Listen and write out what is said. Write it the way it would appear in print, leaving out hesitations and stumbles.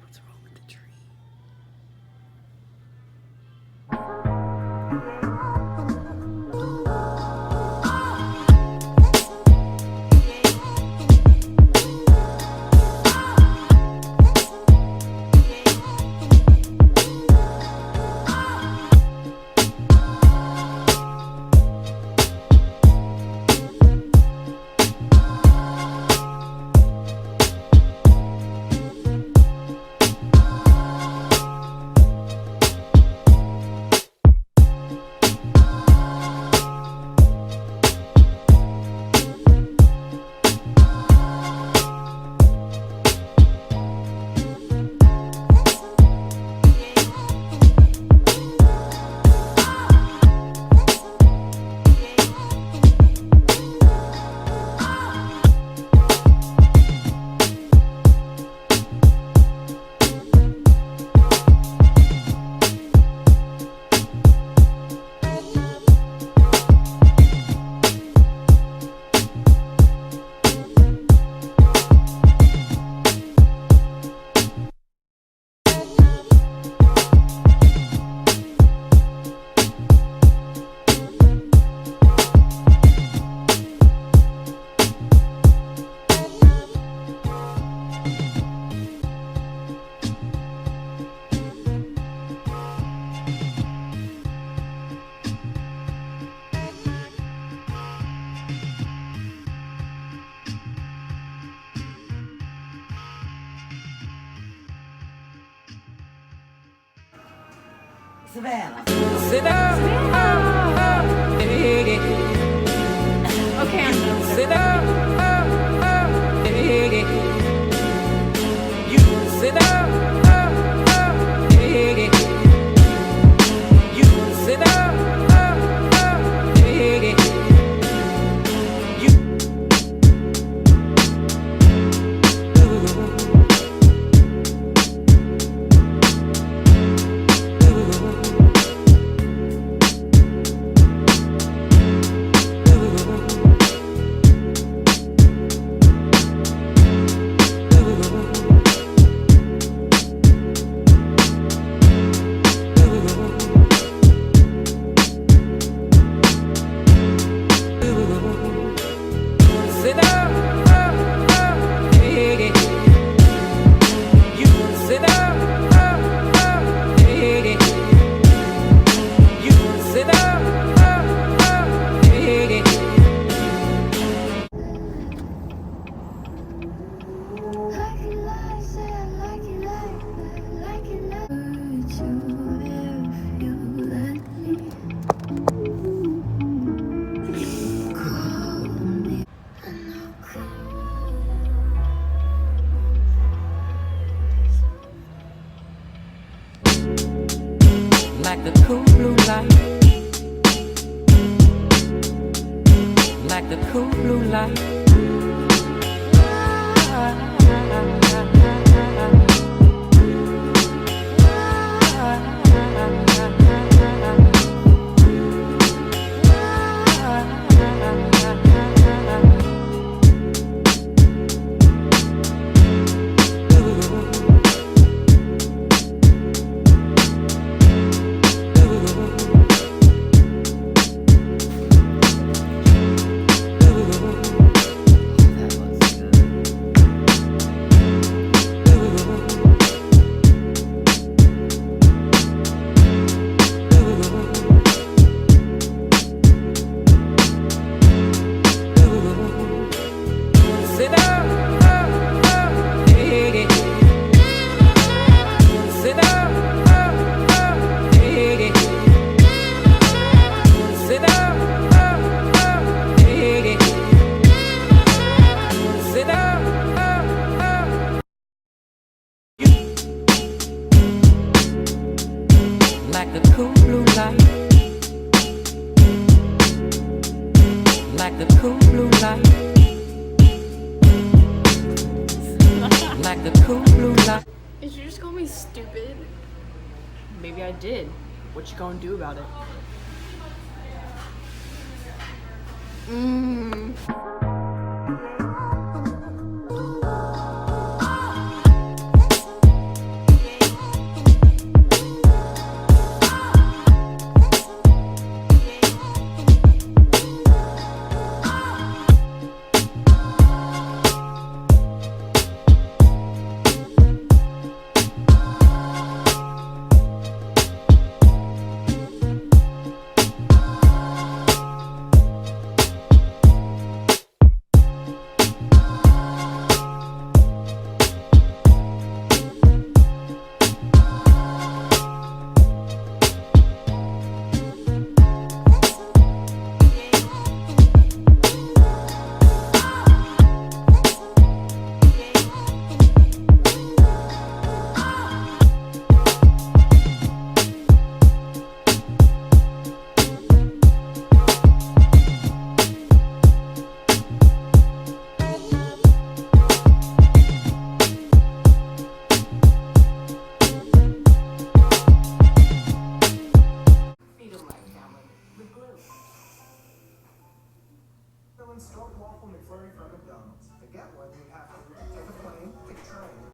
What's wrong with the tree? Savannah. Sit down. Okay, I'm done. Sit down. You sit down. You sit down. Sit down. You sit down. You sit down. Like the cool blue light. Like the cool blue light. Sit down. Sit down. Sit down. Sit down. Like the cool blue light. Like the cool blue light. Like the cool blue light. Did you just call me stupid? Maybe I did. What you gonna do about it?